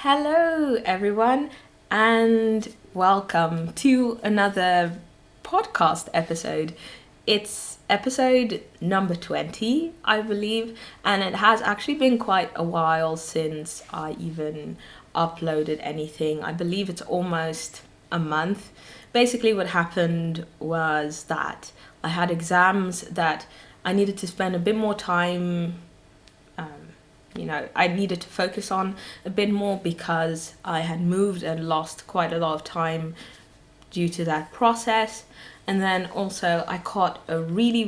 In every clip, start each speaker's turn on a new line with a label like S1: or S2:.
S1: Hello, everyone, and welcome to another podcast episode. It's episode number 20, I believe, and it has actually been quite a while since I even uploaded anything. I believe it's almost a month. Basically, what happened was that I had exams that I needed to spend a bit more time. I needed to focus on a bit more because I had moved and lost quite a lot of time due to that process. And then also I caught a really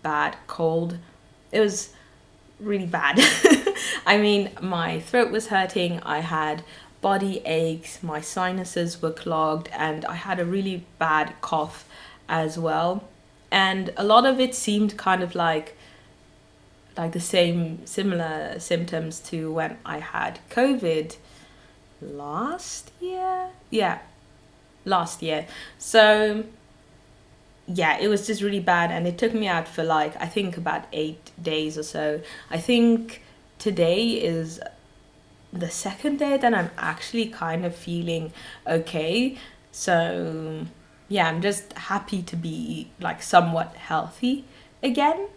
S1: bad cold. It was really bad. I mean, my throat was hurting, I had body aches, my sinuses were clogged, and I had a really bad cough as well. And a lot of it seemed kind of like the similar symptoms to when I had COVID last year. Yeah, last year. So yeah, it was just really bad, and it took me out for I think about 8 days or so. I think today is the second day that I'm actually kind of feeling okay. So yeah, I'm just happy to be somewhat healthy again.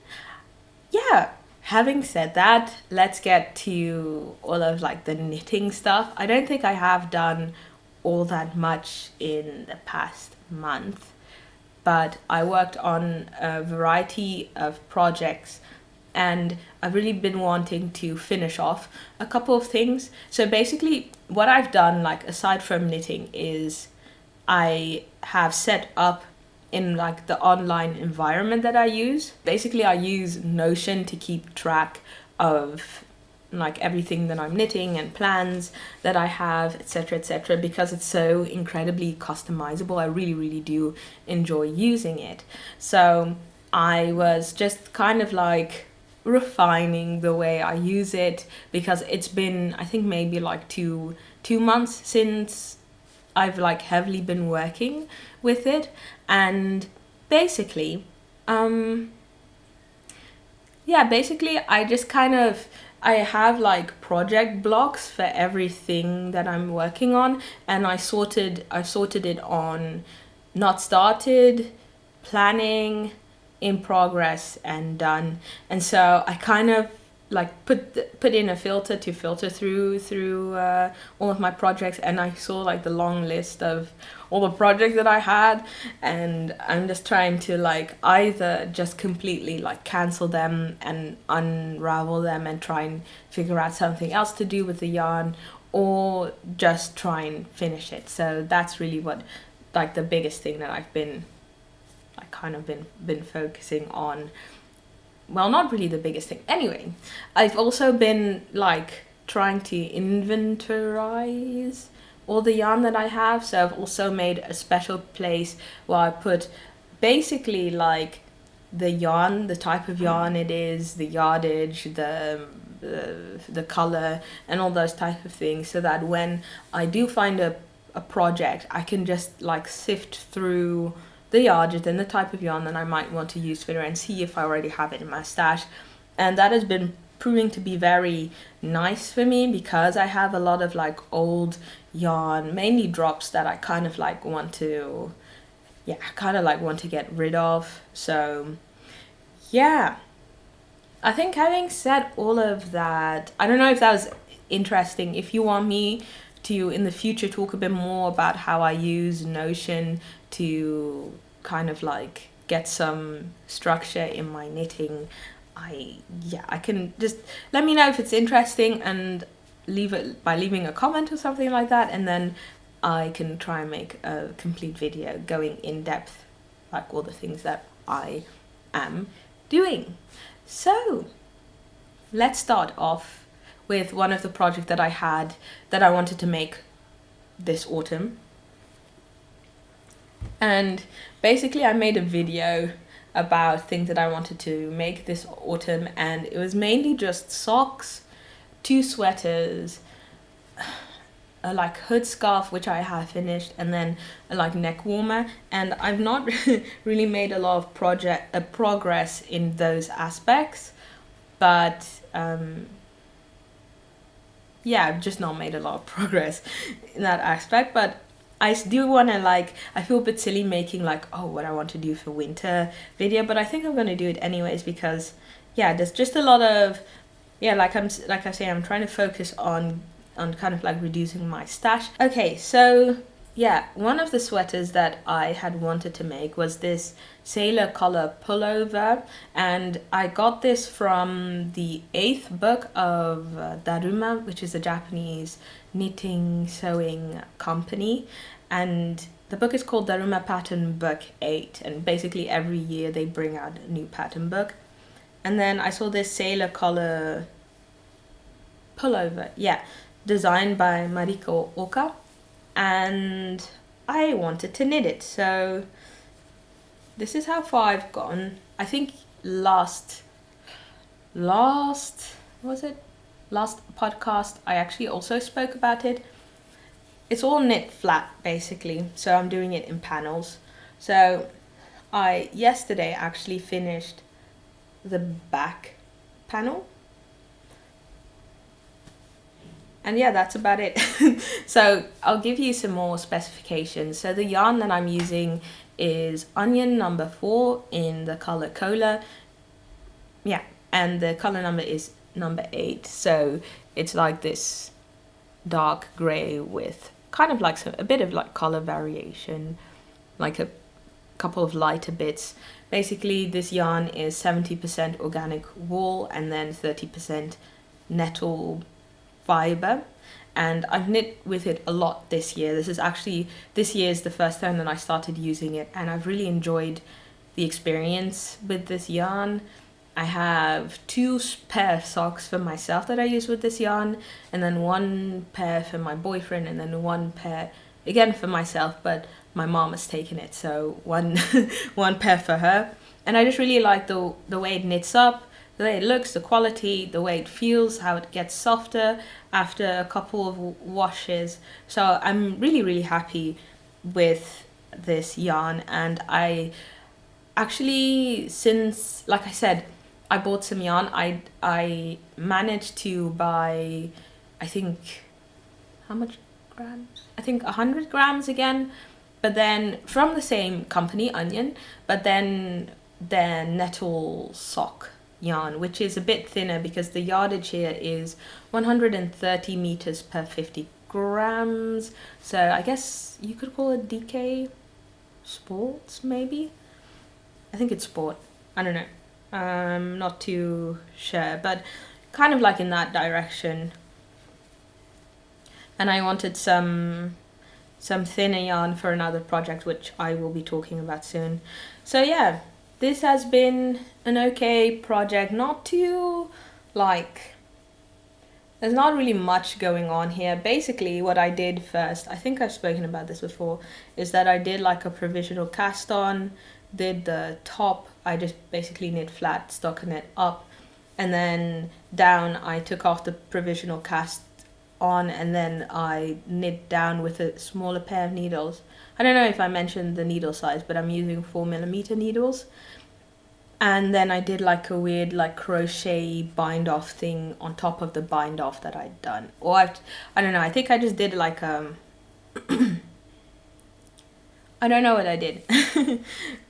S1: Yeah, having said that, let's get to all of the knitting stuff. I don't think I have done all that much in the past month, but I worked on a variety of projects and I've really been wanting to finish off a couple of things. So basically what I've done, aside from knitting, is I have set up in the online environment that I use. Basically I use Notion to keep track of everything that I'm knitting and plans that I have, etc., because it's so incredibly customizable. I really do enjoy using it. So I was just kind of refining the way I use it, because it's been, I think, maybe two months since I've heavily been working with it. And basically I just I have project blocks for everything that I'm working on, and I sorted it on not started, planning, in progress, and done. And so I kind of put in a filter to filter through all of my projects, and I saw the long list of all the projects that I had, and I'm just trying to either just completely cancel them and unravel them and try and figure out something else to do with the yarn, or just try and finish it. So that's really what the biggest thing that I've been been focusing on. Well, not really the biggest thing. Anyway, I've also been trying to inventorize all the yarn that I have. So I've also made a special place where I put basically the yarn, the type of yarn it is, the yardage, the color, and all those type of things, so that when I do find a project, I can just sift through the yardage and the type of yarn that I might want to use for it and see if I already have it in my stash. And that has been proving to be very nice for me, because I have a lot of old yarn, mainly drops, that I kind of want to want to get rid of. So yeah, I think having said all of that, I don't know if that was interesting. If you want me to in the future talk a bit more about how I use Notion to kind of get some structure in my knitting, I can just let me know if it's interesting, and leave it by leaving a comment or something like that, and then I can try and make a complete video going in depth all the things that I am doing. So let's start off with one of the projects that I had that I wanted to make this autumn. And basically I made a video about things that I wanted to make this autumn, and it was mainly just socks, 2 sweaters, a hood scarf which I have finished, and then a neck warmer. And I've not really made a lot of progress in those aspects, but yeah, I've just not made a lot of progress in that aspect, but I do want to like, I feel a bit silly making like, oh, what I want to do for winter video, but I think I'm going to do it anyways because, yeah, there's just a lot of, yeah, like I say, I'm trying to focus on kind of like reducing my stash. Okay, so yeah, one of the sweaters that I had wanted to make was this sailor color pullover, and I got this from the 8th book of Daruma, which is a Japanese knitting sewing company, and the book is called Daruma Pattern Book 8, and basically every year they bring out a new pattern book. And then I saw this sailor collar pullover, yeah, designed by Mariko Oka, and I wanted to knit it. So this is how far I've gone. I think last was it? Last podcast I actually also spoke about it. It's all knit flat basically, so I'm doing it in panels. So I yesterday actually finished the back panel, and yeah, that's about it. So I'll give you some more specifications. So the yarn that I'm using is onion number 4 in the color cola, yeah, and the color number is number 8. So it's like this dark gray with kind of like a bit of like color variation, like a couple of lighter bits. Basically this yarn is 70% organic wool and then 30% nettle fiber, and I've knit with it a lot this year. This year is the first time that I started using it, and I've really enjoyed the experience with this yarn. I have 2 pair of socks for myself that I use with this yarn, and then 1 pair for my boyfriend, and then 1 pair again for myself, but my mom has taken it, so one one pair for her. And I just really like the way it knits up, the way it looks, the quality, the way it feels, how it gets softer after a couple of washes. So I'm really happy with this yarn, and I actually, since, like I said, I bought some yarn, I managed to buy, I think, how much grams? I think 100 grams again, but then from the same company, Onion, but then their nettle sock yarn, which is a bit thinner because the yardage here is 130 meters per 50 grams. So I guess you could call it DK Sports, maybe? I think it's Sport. I don't know. I'm not too sure, but kind of like in that direction. And I wanted some thinner yarn for another project, which I will be talking about soon. So yeah, this has been an okay project, not too, like, there's not really much going on here. Basically what I did first, I think I've spoken about this before, is that I did like a provisional cast on, did the top, I just basically knit flat, stockinette up, and then down I took off the provisional cast on, and then I knit down with a smaller pair of needles. I don't know if I mentioned the needle size, but I'm using 4mm needles. And then I did like a weird like crochet bind off thing on top of the bind off that I'd done. Or I don't know, I think I just did like I don't know what I did.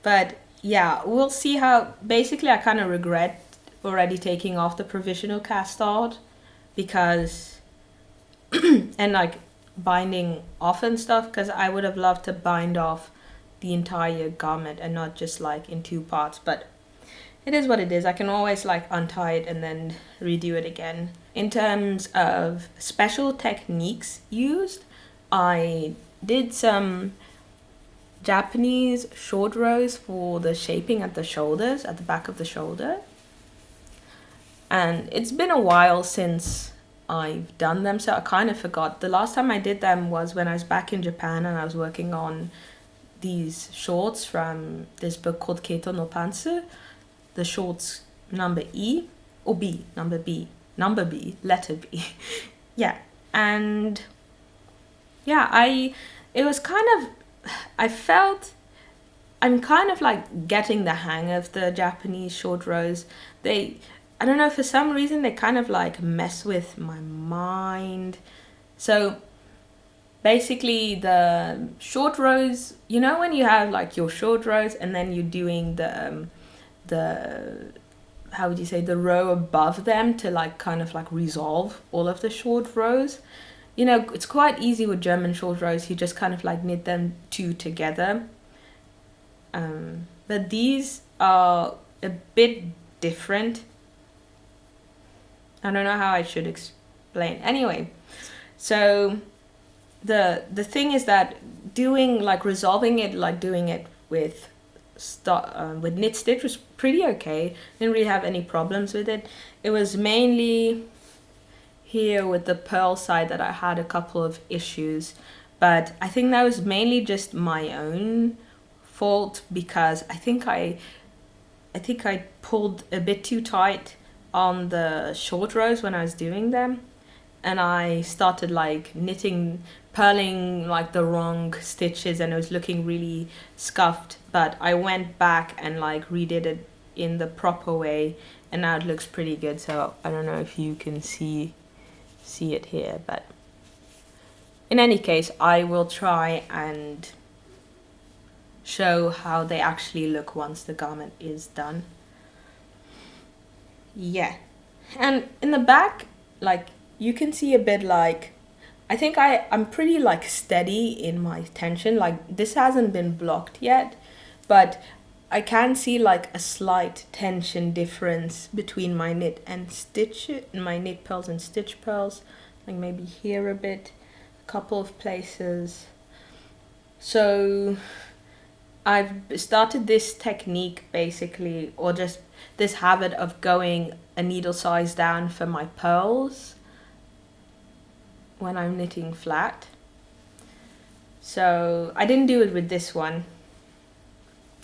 S1: But yeah, we'll see how, basically I kind of regret already taking off the provisional cast on, because and like binding off and stuff, because I would have loved to bind off the entire garment and not just like in 2 parts, but it is what it is. I can always like untie it and then redo it again. In terms of special techniques used, I did some Japanese short rows for the shaping at the shoulders, at the back of the shoulder. And it's been a while since I've done them, so I kind of forgot. The last time I did them was when I was back in Japan and I was working on these shorts from this book called Keito no Pantsu, the shorts number E, or B, number B, letter B. Yeah, and yeah, it was kind of, I felt I'm kind of like getting the hang of the Japanese short rows. I don't know, for some reason they kind of like mess with my mind. So basically the short rows, you know, when you have like your short rows and then you're doing the how would you say, the row above them to like kind of like resolve all of the short rows. You know, it's quite easy with German short rows, you just kind of like knit them two together. But these are a bit different. I don't know how I should explain. Anyway, so the thing is that doing like resolving it, like doing it with knit stitch was pretty okay. Didn't really have any problems with it. It was mainly here with the purl side that I had a couple of issues, but I think that was mainly just my own fault, because I think I pulled a bit too tight on the short rows when I was doing them, and I started like purling like the wrong stitches, and it was looking really scuffed. But I went back and like redid it in the proper way, and now it looks pretty good. So I don't know if you can see it here, but in any case, I will try and show how they actually look once the garment is done. Yeah, and in the back, like, you can see a bit like, I think I'm pretty like steady in my tension. Like, this hasn't been blocked yet, but I can see like a slight tension difference between my knit pearls and stitch pearls, like maybe here a bit, a couple of places. So I've started this technique basically, or just this habit of going a needle size down for my pearls when I'm knitting flat. So I didn't do it with this one.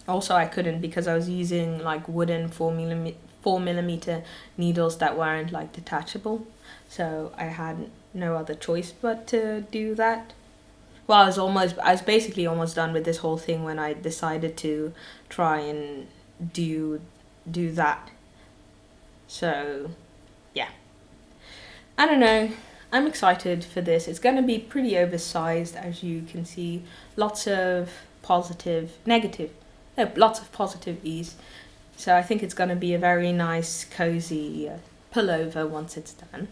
S1: Also, I couldn't, because I was using like wooden 4mm needles that weren't like detachable. So I had no other choice but to do that. Well, I was basically almost done with this whole thing when I decided to try and do that. So yeah, I don't know, I'm excited for this. It's going to be pretty oversized, as you can see. Lots of lots of positive ease. So I think it's going to be a very nice cozy pullover once it's done.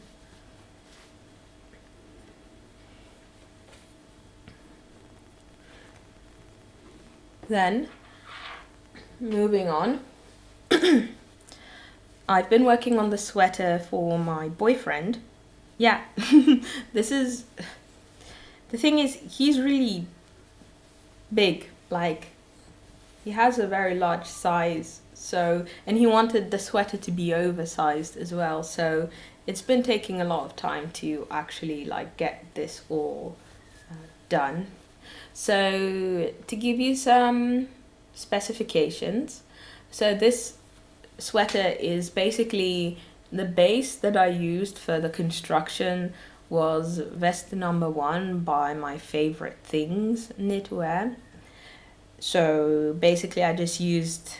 S1: Then, moving on, I've been working on the sweater for my boyfriend. Yeah, the thing is, he's really big, like, he has a very large size, and he wanted the sweater to be oversized as well, so it's been taking a lot of time to actually like get this all done. So to give you some specifications, so this sweater is basically, the base that I used for the construction was vest number 1 by My Favorite Things Knitwear. So basically I just used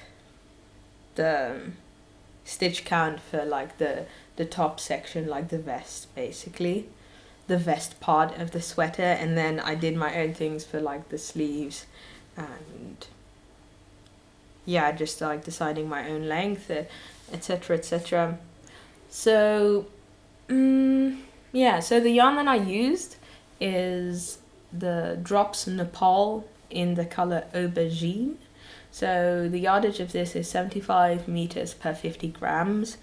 S1: the stitch count for like the top section, like the vest, basically the vest part of the sweater, and then I did my own things for like the sleeves, and yeah, just like deciding my own length, etc, etc. So yeah, so the yarn that I used is the Drops Nepal in the color Aubergine. So the yardage of this is 75 meters per 50 grams.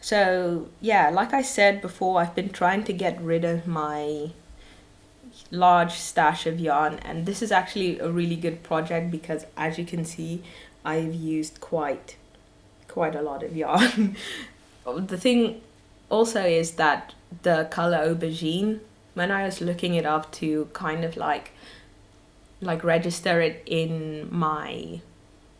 S1: So yeah, like I said before, I've been trying to get rid of my large stash of yarn, and this is actually a really good project because, as you can see, I've used quite a lot of yarn. The thing also is that the color Aubergine, when I was looking it up to kind of like register it in my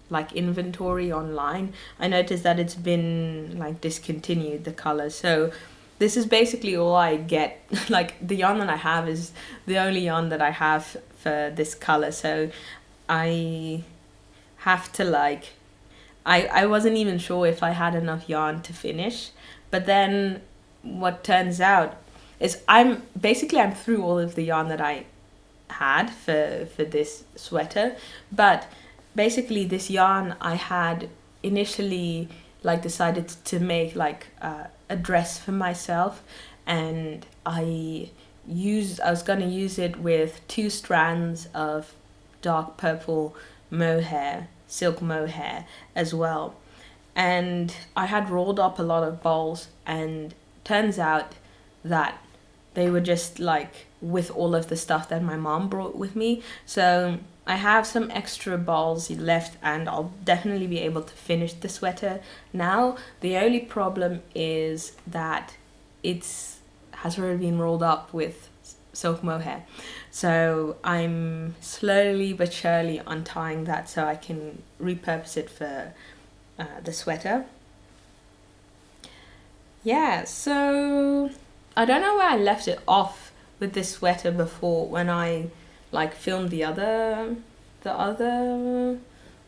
S1: like inventory online, I noticed that it's been like discontinued, the color. So this is basically all I get. Like, the yarn that I have is the only yarn that I have for this color, so I have to like I wasn't even sure if I had enough yarn to finish. But then what turns out is I'm through all of the yarn that I had for this sweater. But basically this yarn I had initially like decided to make like a dress for myself, and I was gonna use it with 2 strands of dark purple mohair, silk mohair as well. And I had rolled up a lot of balls, and turns out that they were just like with all of the stuff that my mom brought with me. So I have some extra balls left, and I'll definitely be able to finish the sweater now. The only problem is that it's has already been rolled up with silk mohair. So I'm slowly but surely untying that so I can repurpose it for the sweater. Yeah, so I don't know where I left it off with this sweater before when I like filmed the other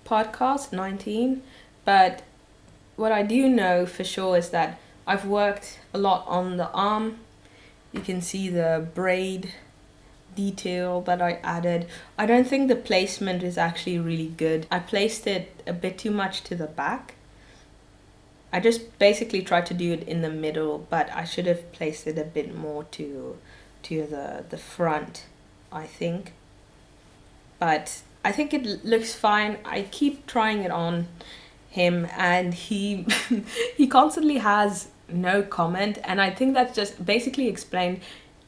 S1: podcast 19, but what I do know for sure is that I've worked a lot on the arm. You can see the braid detail that I added. I don't think the placement is actually really good. I placed it a bit too much to the back. I just basically tried to do it in the middle, but I should have placed it a bit more to the front, I think. But I think it looks fine. I keep trying it on him, and he he constantly has no comment, and I think that's just basically explained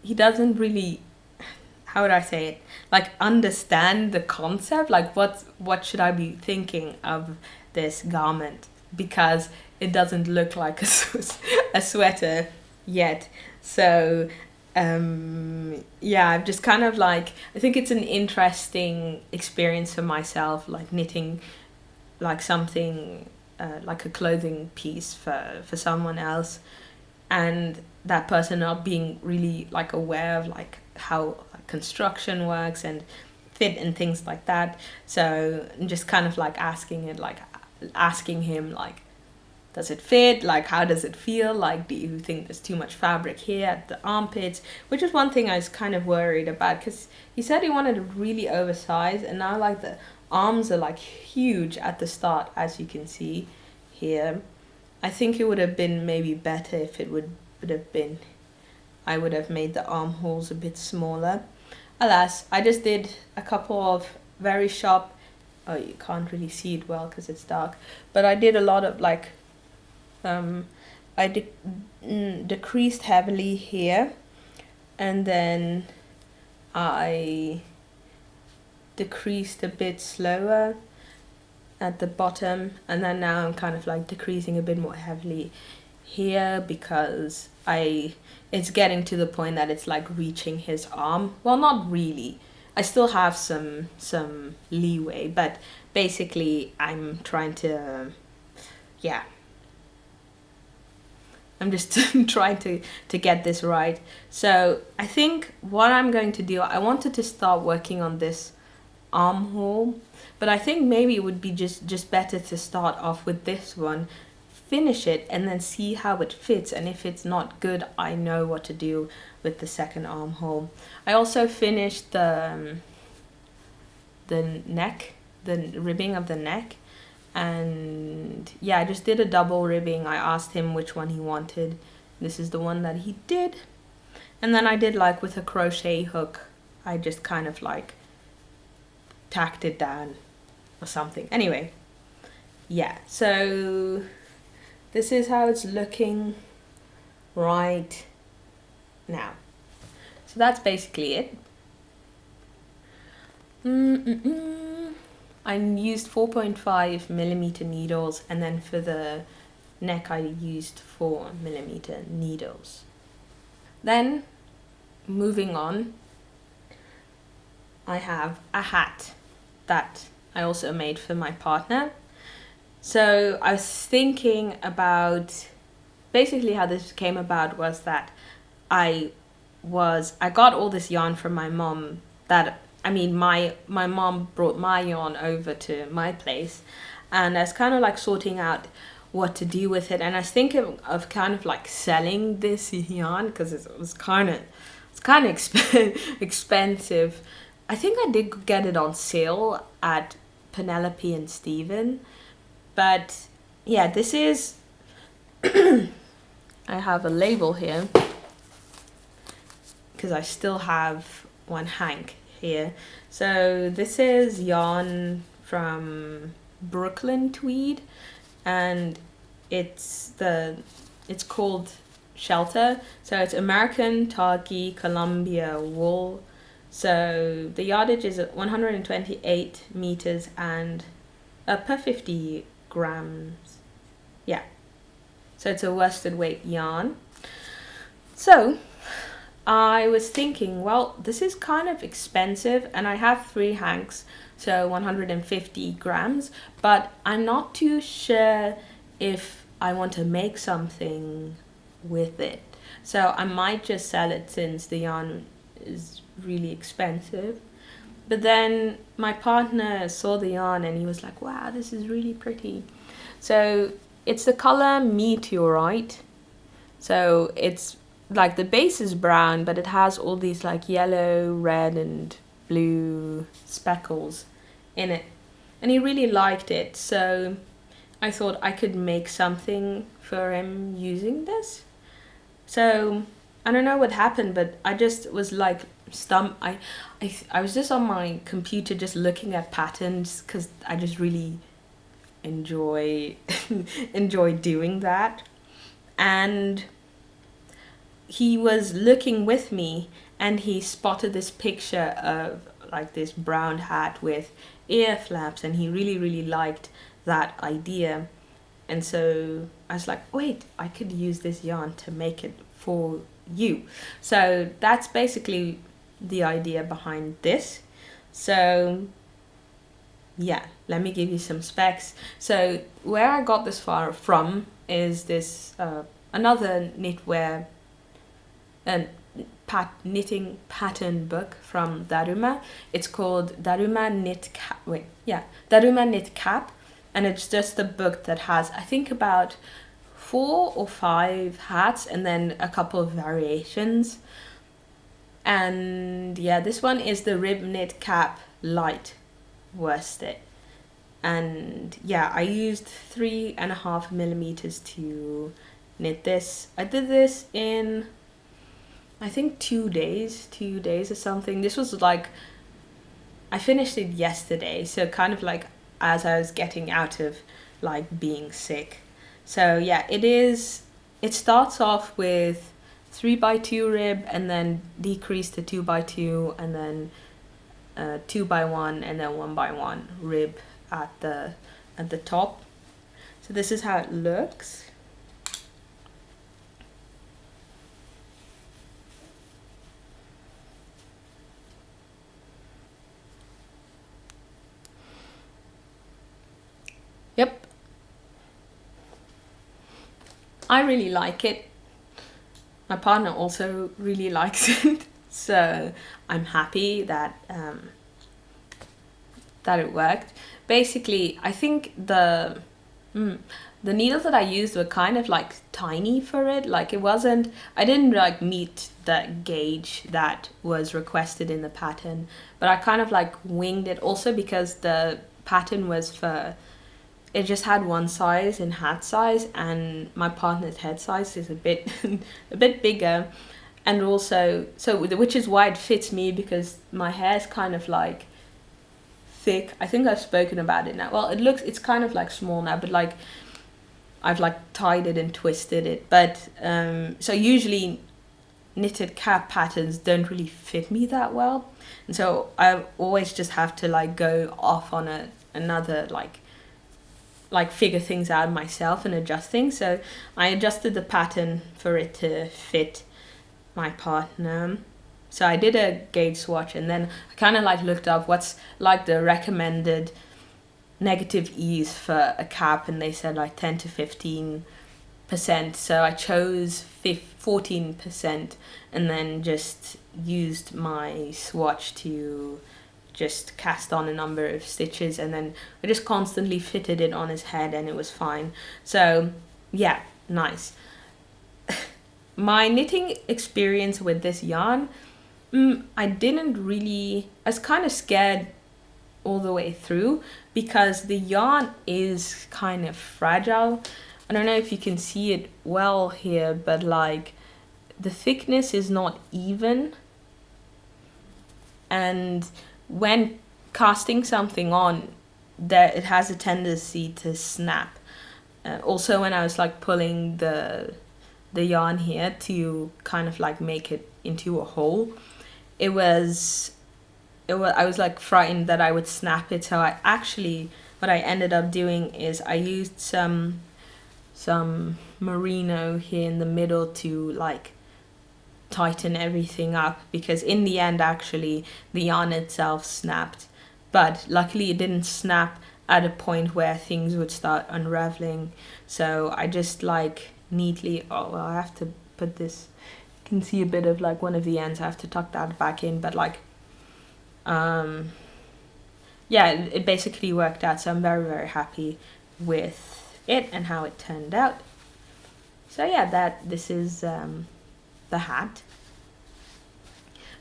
S1: he doesn't really, how would I say it, like understand the concept, like what should I be thinking of this garment, because it doesn't look like a sweater yet. So yeah, I've just kind of like, I think it's an interesting experience for myself, like knitting like something like a clothing piece for someone else, and that person not being really like aware of like how like, construction works and fit and things like that. So I'm just kind of like asking him like, does it fit? Like, how does it feel? Like, do you think there's too much fabric here at the armpits? Which is one thing I was kind of worried about, because he said he wanted it really oversized, and now like the arms are like huge at the start, as you can see here. I think it would have been maybe better if it would have been, I would have made the armholes a bit smaller. Alas, I just did a couple of very sharp, oh, you can't really see it well because it's dark, but I did a lot of like, I decreased heavily here, and then I decreased a bit slower at the bottom, and then now I'm kind of like decreasing a bit more heavily here, because it's getting to the point that it's like reaching his arm. Well, not really, I still have some leeway, but basically I'm trying to, yeah, I'm just trying to get this right. So I think what I'm going to do, I wanted to start working on this armhole, but I think maybe it would be just better to start off with this one, finish it, and then see how it fits. And if it's not good, I know what to do with the second armhole. I also finished the neck, the ribbing of the neck. And yeah, I just did a double ribbing. I asked him which one he wanted. This is the one that he did. And then I did like with a crochet hook, I just kind of like tacked it down or something. Anyway, yeah, so this is how it's looking right now. So that's basically it. I used 4.5 millimeter needles, and then for the neck I used 4 millimeter needles. Then moving on, I have a hat that I also made for my partner. So I was thinking about, basically how this came about was that I got all this yarn from my mom, that my mom brought my yarn over to my place, and I was kind of like sorting out what to do with it, and I was thinking of kind of like selling this yarn because it was kind of expensive. I think I did get it on sale at Penelope and Steven, but yeah, this is I have a label here because I still have one hank here. So this is yarn from Brooklyn Tweed, and it's called Shelter. So it's American Turkey Columbia wool. So the yardage is at 128 meters and per 50 grams. Yeah. So it's a worsted weight yarn. So I was thinking, well, this is kind of expensive, and I have 3 hanks, so 150 grams, but I'm not too sure if I want to make something with it. So I might just sell it since the yarn is really expensive. But then my partner saw the yarn and he was like, wow, this is really pretty. So it's the color Meteorite. So it's like the base is brown, but it has all these like yellow, red and blue speckles in it. And he really liked it. So I thought I could make something for him using this. So I don't know what happened, but I just was like I was just on my computer just looking at patterns because I just really enjoy doing that. And he was looking with me and he spotted this picture of like this brown hat with ear flaps, and he really liked that idea. And so I was like, wait, I could use this yarn to make it for you. So that's basically the idea behind this. So yeah, let me give you some specs. So where I got this far from is this another knitwear and knitting pattern book from Daruma. It's called Daruma Knit Cap. Daruma Knit Cap, and it's just a book that has, I think, about 4 or 5 hats and then a couple of variations. And yeah, this one is the Rib Knit Cap Light worsted. And yeah, I used 3.5 millimeters to knit this. I did this in, I think 2 days or something. This was like, I finished it yesterday, so kind of like as I was getting out of like being sick. So yeah, it starts off with 3x2 rib and then decrease to 2x2 and then 2x1 and then 1x1 rib at the top. So this is how it looks. Yep. I really like it. My partner also really likes it. So I'm happy that that it worked. Basically, I think the needles that I used were kind of like tiny for it. Like it wasn't, I didn't like meet the gauge that was requested in the pattern, but I kind of like winged it also because the pattern was for, it just had one size in hat size, and my partner's head size is a bit a bit bigger, and also which is why it fits me, because my hair is kind of like thick. I think I've spoken about it now. Well, it's kind of like small now, but like I've like tied it and twisted it. But so usually knitted cap patterns don't really fit me that well, and so I always just have to like go off on another like figure things out myself and adjust things. So I adjusted the pattern for it to fit my partner. So I did a gauge swatch, and then I kind of like looked up what's like the recommended negative ease for a cap, and they said like 10 to 15%. So I chose 14% and then just used my swatch to just cast on a number of stitches, and then I just constantly fitted it on his head and it was fine. So yeah, nice. My knitting experience with this yarn, I was kind of scared all the way through because the yarn is kind of fragile. I don't know if you can see it well here, but like the thickness is not even, and when casting something on, it has a tendency to snap. Also, when I was like pulling the yarn here to kind of like make it into a hole, I was like frightened that I would snap it. So what I ended up doing is I used some merino here in the middle to like tighten everything up, because in the end actually the yarn itself snapped, but luckily it didn't snap at a point where things would start unraveling. So I just like neatly, oh well, I have to put this, you can see a bit of like one of the ends, I have to tuck that back in, but like yeah, it basically worked out. So I'm very, very happy with it and how it turned out. So yeah, this is the hat.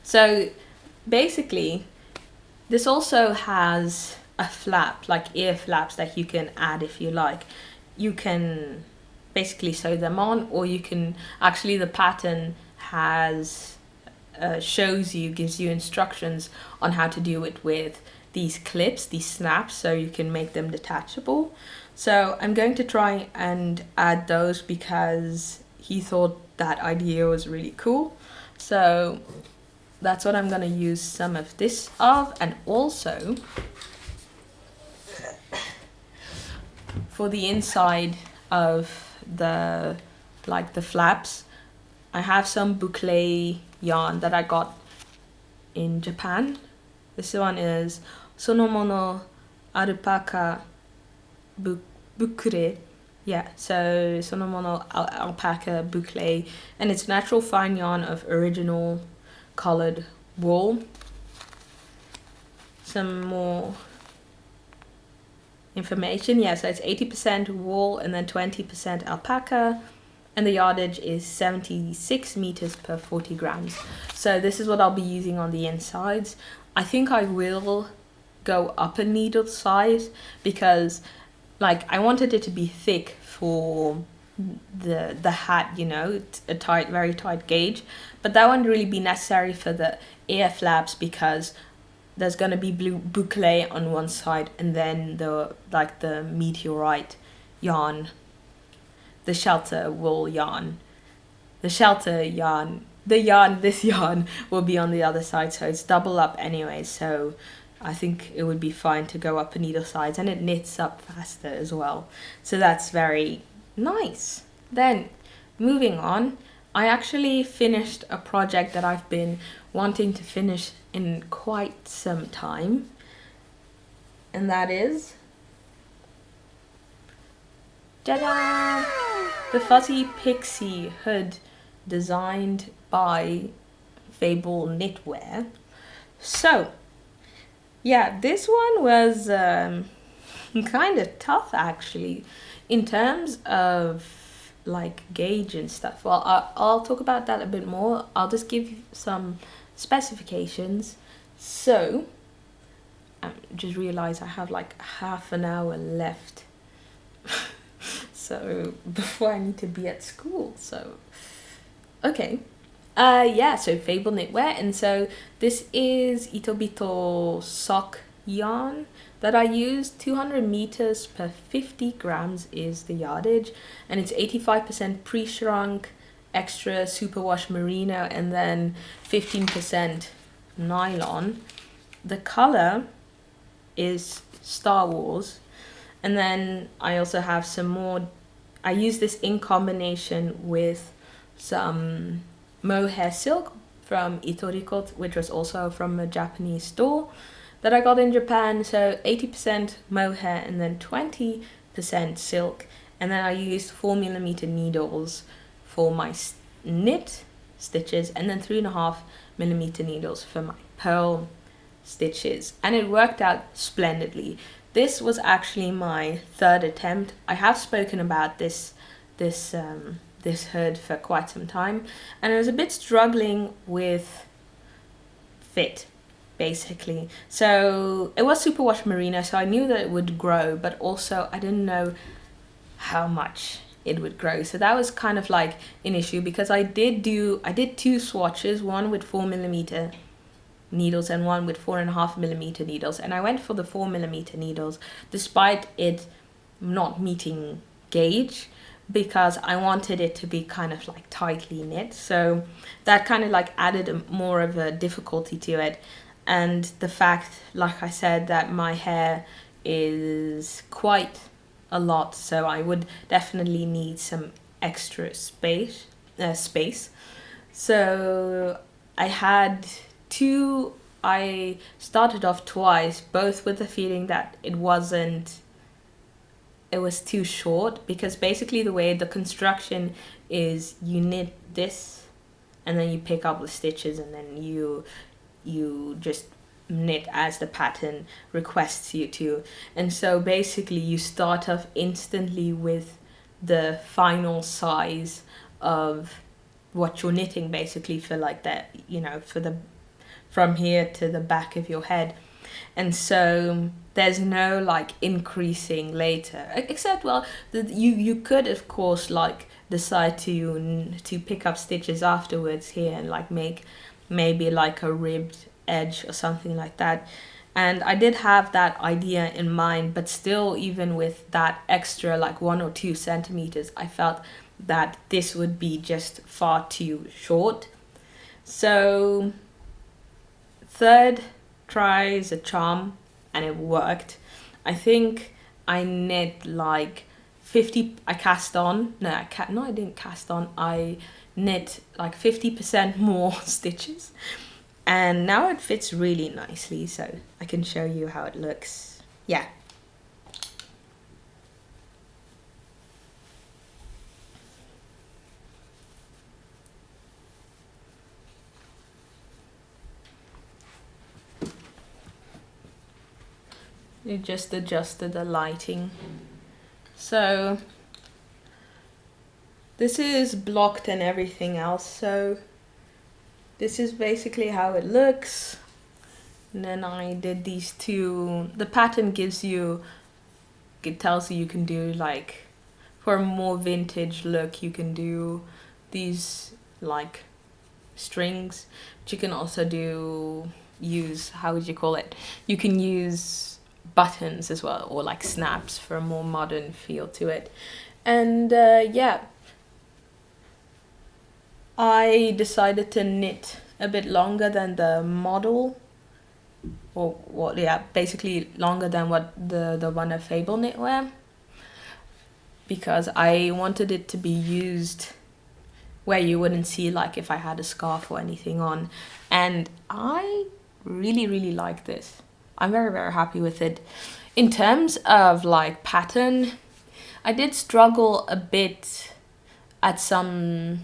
S1: So basically this also has a flap, like ear flaps, that you can add if you like. You can basically sew them on, or you can actually, the pattern has gives you instructions on how to do it with these clips, these snaps, so you can make them detachable. So I'm going to try and add those because he thought that idea was really cool. So that's what I'm going to use some of this of. And also for the inside of the flaps, I have some Boucle yarn that I got in Japan. This one is Sonomono Alpaca Boucle. Yeah, so Sonomono Alpaca Boucle, and it's natural fine yarn of original colored wool. Some more information. Yeah, so it's 80% wool and then 20% alpaca, and the yardage is 76 meters per 40 grams. So this is what I'll be using on the insides. I think I will go up a needle size because like I wanted it to be thick for the hat, you know, a very tight gauge, but that won't really be necessary for the ear flaps because there's going to be blue boucle on one side, and then the Meteorite yarn, the shelter wool yarn, this yarn will be on the other side, so it's double up anyway. So I think it would be fine to go up a needle size, and it knits up faster as well. So that's very nice. Then moving on, I actually finished a project that I've been wanting to finish in quite some time, and that is ta-da! The fuzzy pixie hood designed by Fable Knitwear. So yeah, this one was kind of tough actually in terms of like gauge and stuff. Well, I'll talk about that a bit more. I'll just give you some specifications. So I just realized I have like half an hour left so before I need to be at school. So okay, yeah, so Fable Knitwear, and so this is Itobito sock yarn that I used. 200 meters per 50 grams is the yardage, and it's 85% pre-shrunk, extra superwash merino, and then 15% nylon. The color is Star Wars, and then I also have some more. I use this in combination with some mohair silk from Itoricot, which was also from a Japanese store that I got in Japan. So 80% mohair and then 20% silk, and then I used 4mm needles for my knit stitches, and then 3.5mm needles for my pearl stitches, and it worked out splendidly. This was actually my third attempt. I have spoken about this hood for quite some time, and I was a bit struggling with fit, basically. So it was superwash merino, so I knew that it would grow, but also I didn't know how much it would grow. So that was kind of like an issue, because I did two swatches, one with 4mm needles and one with 4.5mm needles, and I went for the 4mm needles despite it not meeting gauge, because I wanted it to be kind of like tightly knit. So that kind of like added more of a difficulty to it. And the fact, like I said, that my hair is quite a lot, so I would definitely need some extra space. So I started off twice, both with the feeling that it was too short, because basically the way the construction is, you knit this and then you pick up the stitches, and then you just knit as the pattern requests you to. And so basically you start off instantly with the final size of what you're knitting, basically, for like that, for the from here to the back of your head. And so there's no like increasing later, except, well, you could of course like decide to pick up stitches afterwards here and like make maybe like a ribbed edge or something like that. And I did have that idea in mind, but still, even with that extra like 1 or 2 centimeters, I felt that this would be just far too short. So third try is a charm, and it worked. I think I knit like 50. I cast on. No, I didn't cast on. I knit like 50% more stitches, and now it fits really nicely. So I can show you how it looks. Yeah. It just adjusted the lighting. So this is blocked and everything else. So this is basically how it looks. And then I did these two. The pattern tells you you can do like, for a more vintage look, you can do these like strings, but you can also use, how would you call it? You can use buttons as well, or like snaps, for a more modern feel to it. And yeah, I decided to knit a bit longer than the model, or what? Yeah, basically longer than what the one of Fable Knitwear, because I wanted it to be used where you wouldn't see like if I had a scarf or anything on. And I really, really like this. I'm very, very happy with it. In terms of like pattern, I did struggle a bit at some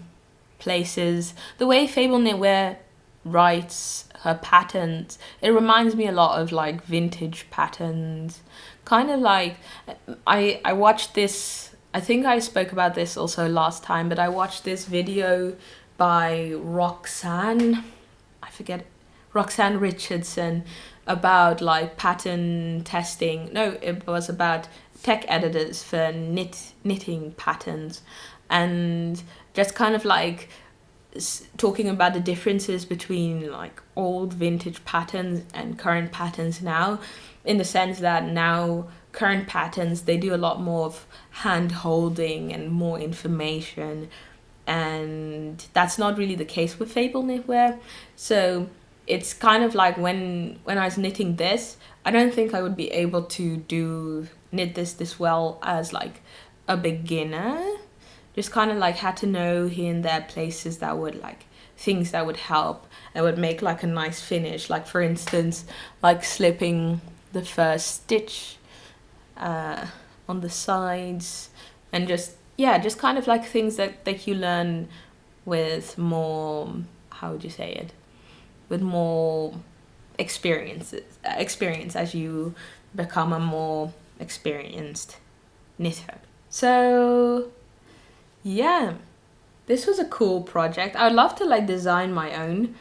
S1: places. The way Fable Knitwear writes her patterns, it reminds me a lot of like vintage patterns. Kind of like, I watched this, I think I spoke about this also last time, but I watched this video by Roxanne, Roxanne Richardson, about like pattern testing. No, it was about tech editors for knitting patterns, and just kind of like talking about the differences between like old vintage patterns and current patterns now, in the sense that now current patterns, they do a lot more of hand holding and more information, and that's not really the case with Fable Knitwear. So it's kind of like when I was knitting this, I don't think I would be able to knit this well as like a beginner. Just kind of like had to know here and there places that would like, things that would help, that would make like a nice finish. Like for instance, like slipping the first stitch on the sides, and just kind of like things that you learn with more, how would you say it, with more experience as you become a more experienced knitter. So yeah, this was a cool project. I would love to like design my own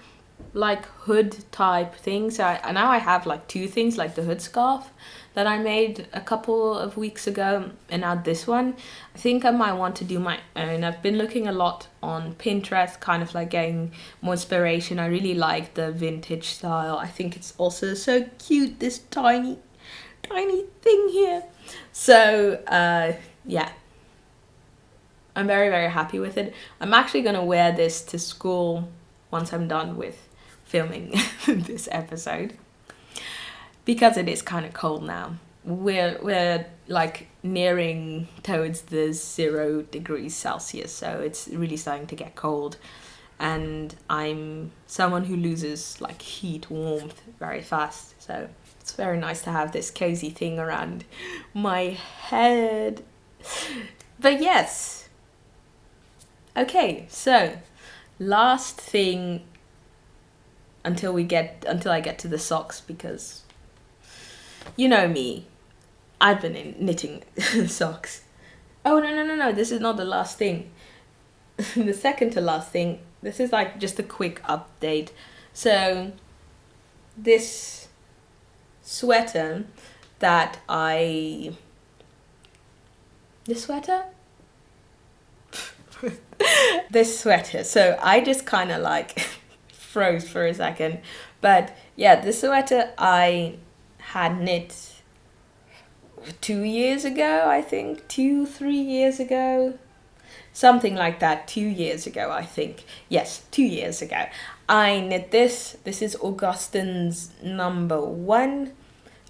S1: like hood type things. Now I have like two things, like the hood scarf that I made a couple of weeks ago, and now this one. I think I might want to do my own. I've been looking a lot on Pinterest, kind of like getting more inspiration. I really like the vintage style. I think it's also so cute, this tiny thing here. So yeah, I'm very, very happy with it. I'm actually gonna wear this to school once I'm done with filming this episode, because it is kind of cold now. We're like nearing towards the 0 degrees Celsius, so it's really starting to get cold. And I'm someone who loses like heat, warmth very fast, so it's very nice to have this cozy thing around my head. But yes, okay, so last thing until I get to the socks, because you know me, I've been knitting socks. Oh no, this is not the last thing. The second to last thing, this is like just a quick update. So this sweater that this sweater, so I just kind of like froze for a second. But yeah, this sweater I had knit 2 years ago, I think, 3 years ago, something like that. 2 years ago, I think. Yes, 2 years ago. I knit this. This is Augustins #1.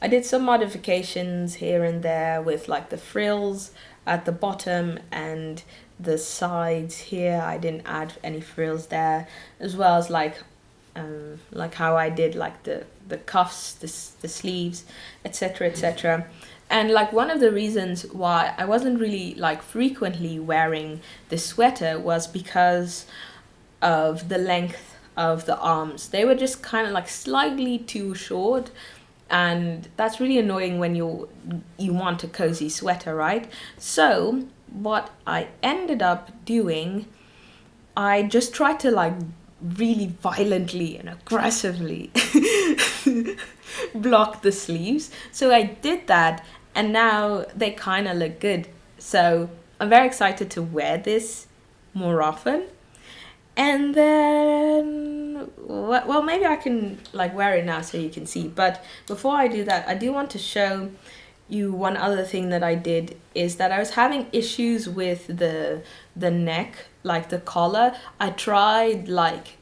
S1: I did some modifications here and there with like the frills at the bottom and the sides here. I didn't add any frills there, as well as like how I did like the cuffs, the sleeves, etc, etc. And like one of the reasons why I wasn't really like frequently wearing this sweater was because of the length of the arms. They were just kind of like slightly too short, and that's really annoying when you want a cozy sweater, right? So what I ended up doing, I just tried to like really violently and aggressively block the sleeves. So I did that, and now they kind of look good. So I'm very excited to wear this more often. And then, well, maybe I can like wear it now so you can see. But before I do that, I do want to show you one other thing that I did, is that I was having issues with the neck, like the collar. I tried like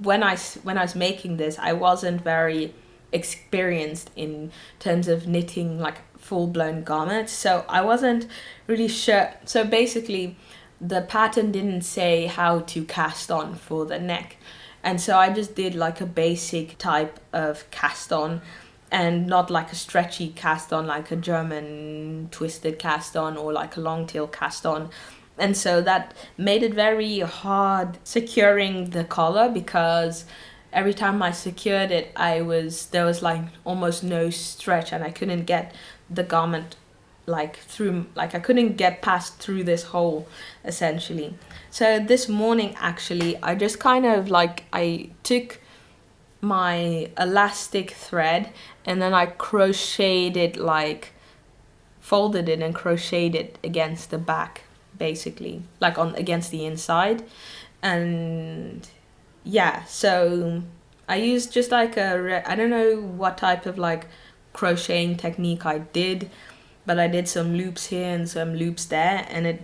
S1: when I was making this, I wasn't very experienced in terms of knitting like full-blown garments, so I wasn't really sure. So basically the pattern didn't say how to cast on for the neck, and so I just did like a basic type of cast on, and not like a stretchy cast on like a German twisted cast on or like a long tail cast on. And so that made it very hard securing the collar, because every time I secured it, there was like almost no stretch, and I couldn't get the garment like through, like I couldn't get past through this hole essentially. So this morning actually, I just kind of like, I took my elastic thread and then I crocheted it, like folded it and crocheted it against the back, basically like on against the inside. And yeah, so I used just like I don't know what type of like crocheting technique I did, but I did some loops here and some loops there, and it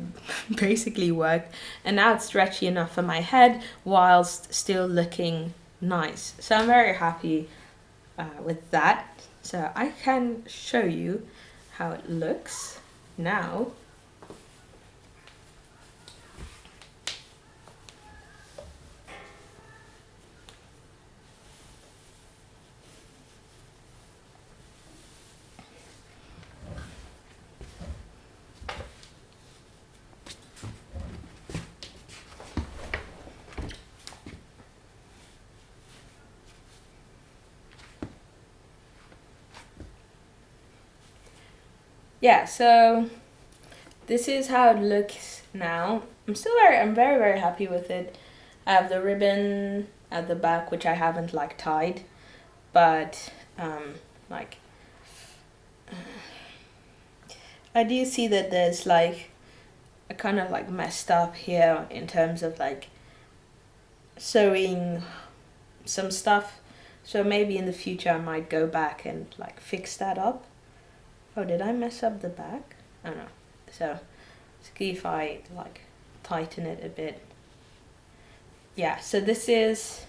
S1: basically worked. And now it's stretchy enough for my head whilst still looking nice. So I'm very happy with that. So I can show you how it looks now. yeah, so this is how it looks now. I'm very, very happy with it. I have the ribbon at the back, which I haven't like tied, but like I do see that there's like a kind of like messed up here in terms of like sewing some stuff. So maybe in the future I might go back and like fix that up. Oh, did I mess up the back? I don't know. So see if I like tighten it a bit. Yeah, so this is,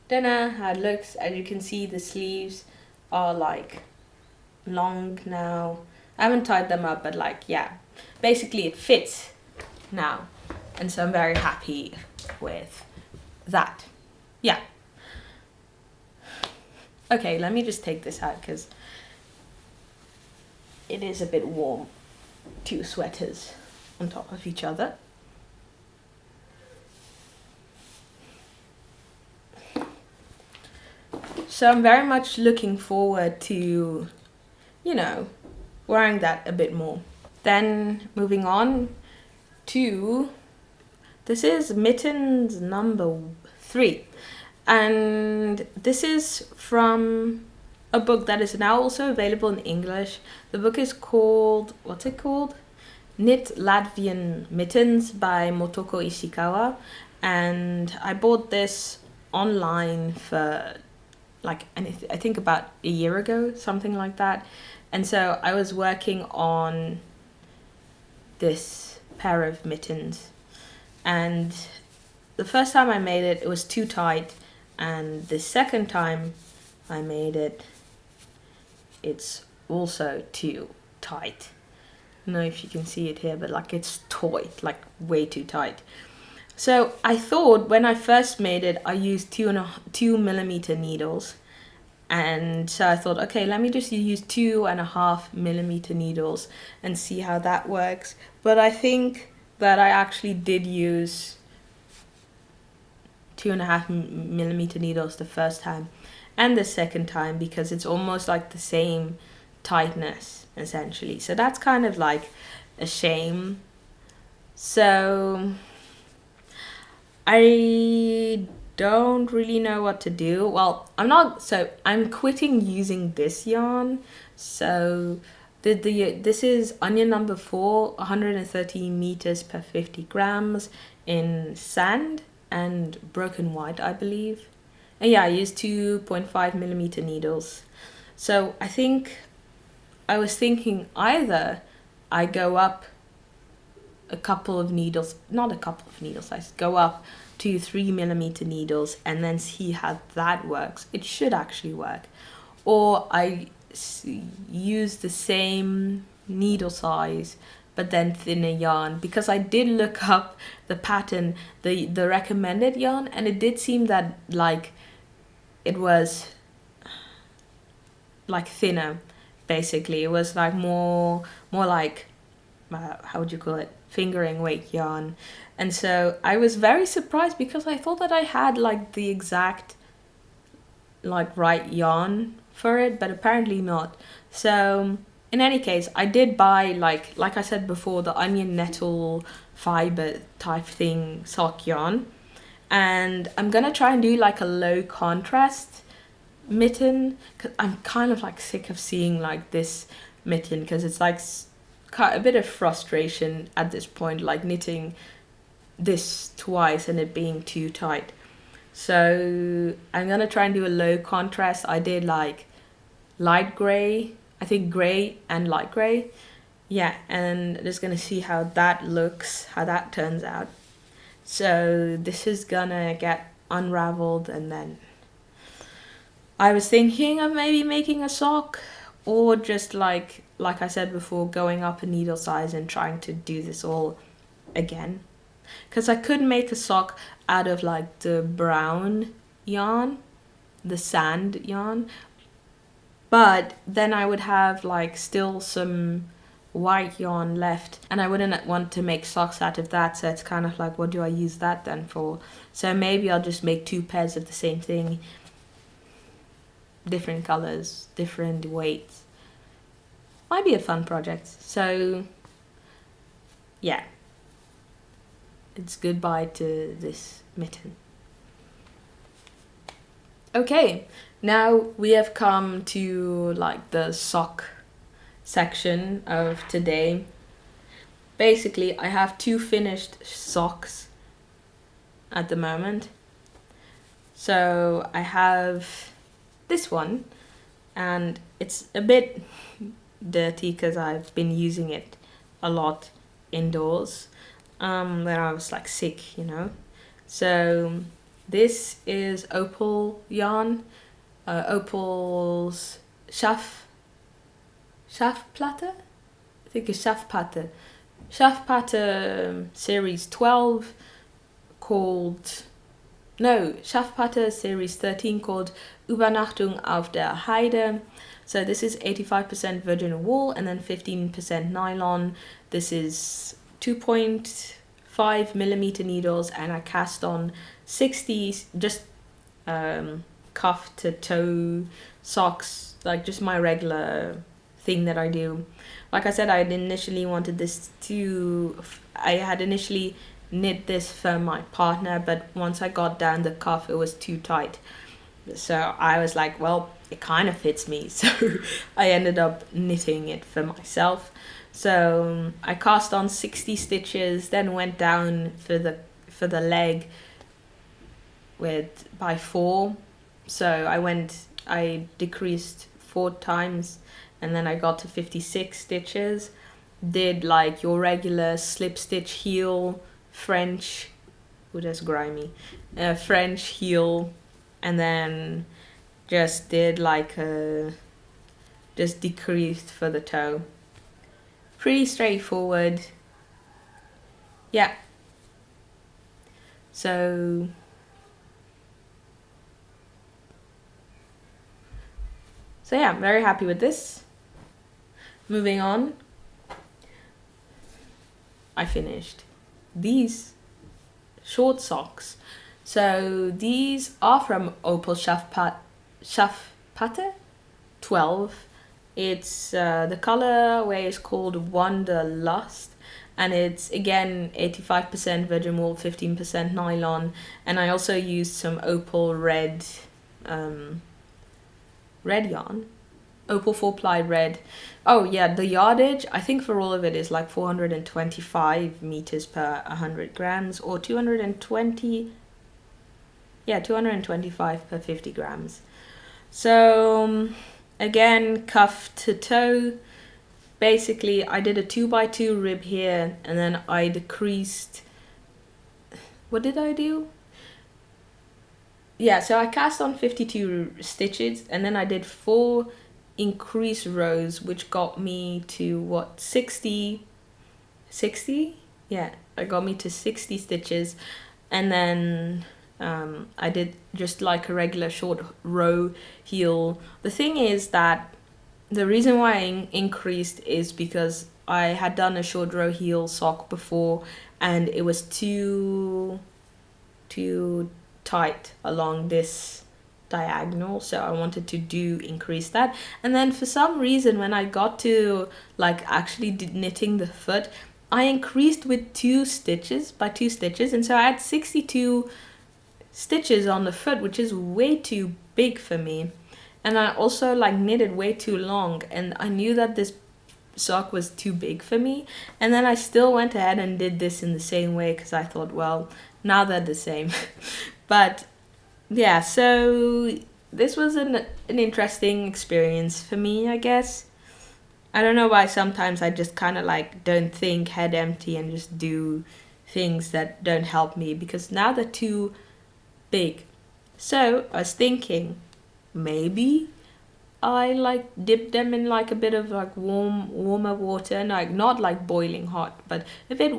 S1: don't know how it looks. As you can see, the sleeves are like long now. I haven't tied them up, but like, yeah, basically it fits now. And so I'm very happy with that. Yeah. Okay, let me just take this out because it is a bit warm. Two sweaters on top of each other. So I'm very much looking forward to, you know, wearing that a bit more. Then moving on to, this is Mittens number 3. And this is from a book that is now also available in English. The book is called, what's it called? Knit Latvian Mittens by Motoko Ishikawa. And I bought this online for like, I think about a year ago, something like that. And so I was working on this pair of mittens. And the first time I made it, it was too tight. And the second time I made it, it's also too tight. I don't know if you can see it here, but like it's taut, like way too tight. So I thought when I first made it, I used 2mm needles. And so I thought, okay, let me just use 2.5mm needles and see how that works. But I think that I actually did use 2.5mm needles the first time and the second time because it's almost like the same tightness essentially. So that's kind of like a shame. So I don't really know what to do. Well, I'm quitting using this yarn. So this is onion number 4, 130 meters per 50 grams in sand and broken white, I believe. And yeah, I used 2.5mm needles. So I was thinking either I go up a couple of needles, not a couple of needles, I go up to 3mm needles and then see how that works. It should actually work. Or I use the same needle size but then thinner yarn, because I did look up the pattern, the recommended yarn, and it did seem that like it was like thinner. Basically it was like more like how would you call it, fingering weight yarn. And so I was very surprised because I thought that I had like the exact like right yarn for it, but apparently not. So in any case, I did buy like I said before, the onion nettle fiber type thing sock yarn, and I'm gonna try and do like a low contrast mitten, because I'm kind of like sick of seeing like this mitten, because it's like a bit of frustration at this point, like knitting this twice and it being too tight. So I'm gonna try and do a low contrast. I did like light gray, I think gray and light gray. Yeah, and just gonna see how that looks, how that turns out. So this is gonna get unraveled, and then I was thinking of maybe making a sock, or just like I said before, going up a needle size and trying to do this all again. Because I could make a sock out of like the brown yarn, the sand yarn, but then I would have like still some white yarn left, and I wouldn't want to make socks out of that. So it's kind of like, what do I use that then for? So maybe I'll just make 2 pairs of the same thing, different colors, different weights. might be a fun project. So yeah, it's goodbye to this mitten. Okay, now we have come to like the sock section of today. Basically, I have 2 finished socks at the moment. So I have this one, and it's a bit dirty because I've been using it a lot indoors when I was like sick, you know. So this is opal yarn, opal's schafpate. I think it's schafpate. Schafpate series 12 called, no, schafpate series 13 called Übernachtung auf der Heide. So this is 85% virgin wool and then 15% nylon. This is 2.5 millimeter needles, and I cast on 60 just cuff to toe socks, like just my regular thing that I do. Like I said, I had initially knit this for my partner, but once I got down the cuff, it was too tight. So I was like, well, it kind of fits me. So I ended up knitting it for myself. So I cast on 60 stitches, then went down for the leg by 4. So I decreased 4 times, and then I got to 56 stitches. Did like your regular slip stitch heel, French, that's grimy, French heel, and then just did like just decreased for the toe. Pretty straightforward. Yeah. So yeah, I'm very happy with this. Moving on, I finished these short socks. So these are from Opal schafpate 12. It's the colorway is called Wanderlust, and it's again 85% virgin wool, 15% nylon, and I also used some opal red yarn, opal 4-ply red. Oh yeah, the yardage I think for all of it is like 425 meters per 100 grams, or 225 per 50 grams. So again, cuff to toe. Basically, I did a 2x2 rib here, and then I decreased. What did I do? Yeah, so I cast on 52 stitches, and then I did 4 increase rows, which got me to 60? Yeah, it got me to 60 stitches, and then I did just like a regular short row heel. The thing is that the reason why I increased is because I had done a short row heel sock before, and it was too tight along this diagonal, so I wanted to increase that. And then for some reason, when I got to like actually knitting the foot, I increased with 2 stitches, and so I had 62 stitches on the foot, which is way too big for me. And I also like knitted way too long, and I knew that this sock was too big for me, and then I still went ahead and did this in the same way because I thought, well, now they're the same. But yeah, so this was an interesting experience for me, I guess. I don't know why sometimes I just kind of like don't think, head empty, and just do things that don't help me, because now they're too big. So I was thinking maybe I like dip them in like a bit of like warmer water, like not like boiling hot, but a bit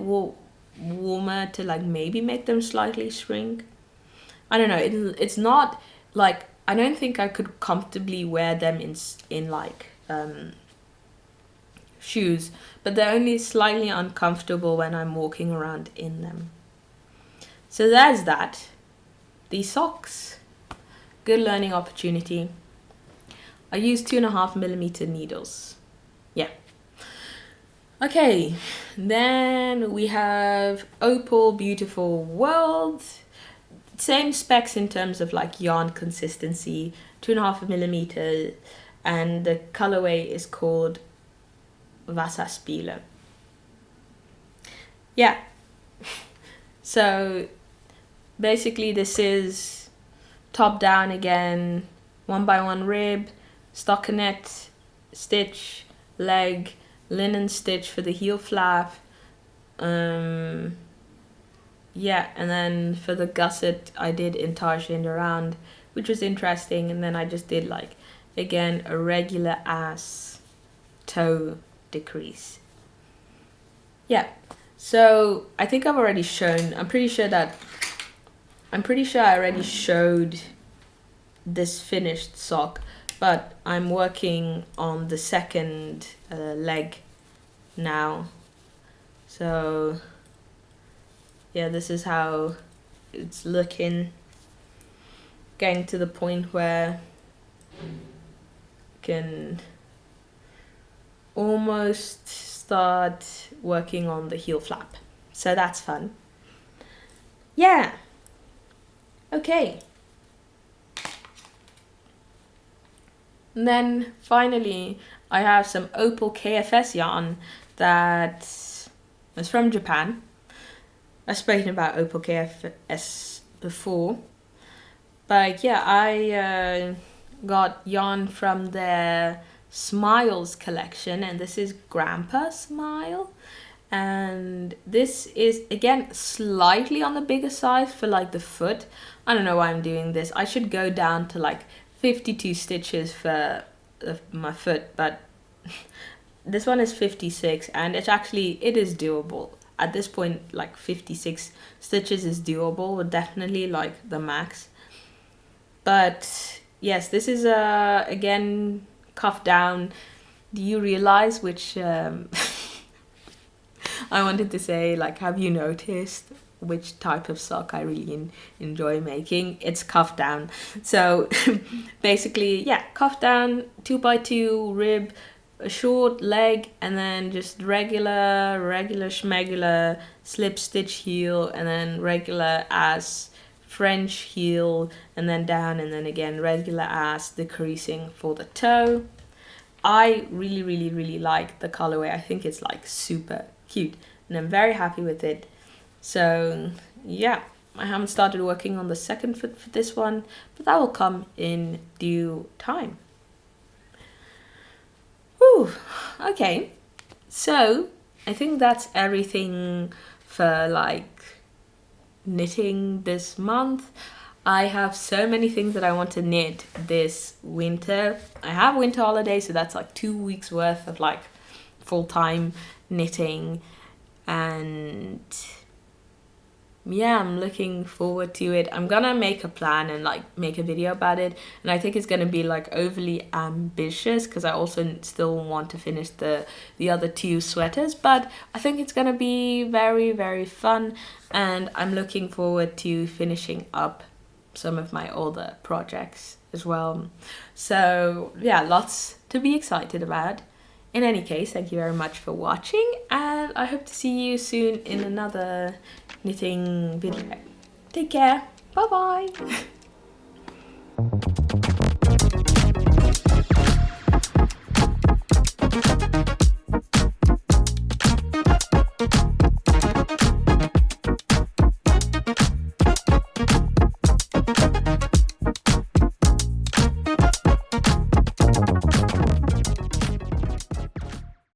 S1: warmer to like maybe make them slightly shrink. I don't know. It's not like, I don't think I could comfortably wear them in like shoes, but they're only slightly uncomfortable when I'm walking around in them. So there's that. These socks, good learning opportunity. I used 2.5 millimeter needles. Yeah, Okay, then we have Opal Beautiful World. Same specs in terms of like yarn consistency, 2.5 mm, and the colorway is called Wasserspiele. Yeah, so basically this is top down again, 1x1 rib, stockinette stitch, leg, linen stitch for the heel flap. Yeah, and then for the gusset I did intarsian around, which was interesting, and then I just did like, again, a regular ass toe decrease. Yeah, so I think I've already shown, I'm pretty sure I already showed this finished sock, but I'm working on the second leg now. So yeah, this is how it's looking, getting to the point where I can almost start working on the heel flap. So that's fun. Yeah. Okay. And then finally, I have some Opal KFS yarn that is from Japan. I've spoken about Opal KFS before. But yeah, I got yarn from their Smiles collection, and this is Grandpa Smile. And this is, again, slightly on the bigger size for like the foot. I don't know why I'm doing this. I should go down to like 52 stitches for my foot, but this one is 56, and it is doable. At this point, like 56 stitches is doable, definitely like the max. But yes, this is again, cuff down. Do you realize which I wanted to say, like, have you noticed which type of sock I really enjoy making? It's cuff down. So basically, yeah, cuff down, 2x2 rib, a short leg, and then just regular schmegular slip stitch heel, and then regular ass French heel, and then down, and then again regular ass decreasing for the toe. I really like the colorway. I think it's like super cute, and I'm very happy with it. So yeah, I haven't started working on the second foot for this one, but that will come in due time. Whew, okay, so I think that's everything for like knitting this month. I have so many things that I want to knit this winter. I have winter holidays, so that's like 2 weeks worth of like full-time knitting, and yeah, I'm looking forward to it. I'm gonna make a plan and like make a video about it, and I think it's gonna be like overly ambitious because I also still want to finish the other 2 sweaters, but I think it's gonna be very fun, and I'm looking forward to finishing up some of my older projects as well. So yeah, lots to be excited about. In any case, thank you very much for watching, and I hope to see you soon in another knitting video. Take care. Bye bye.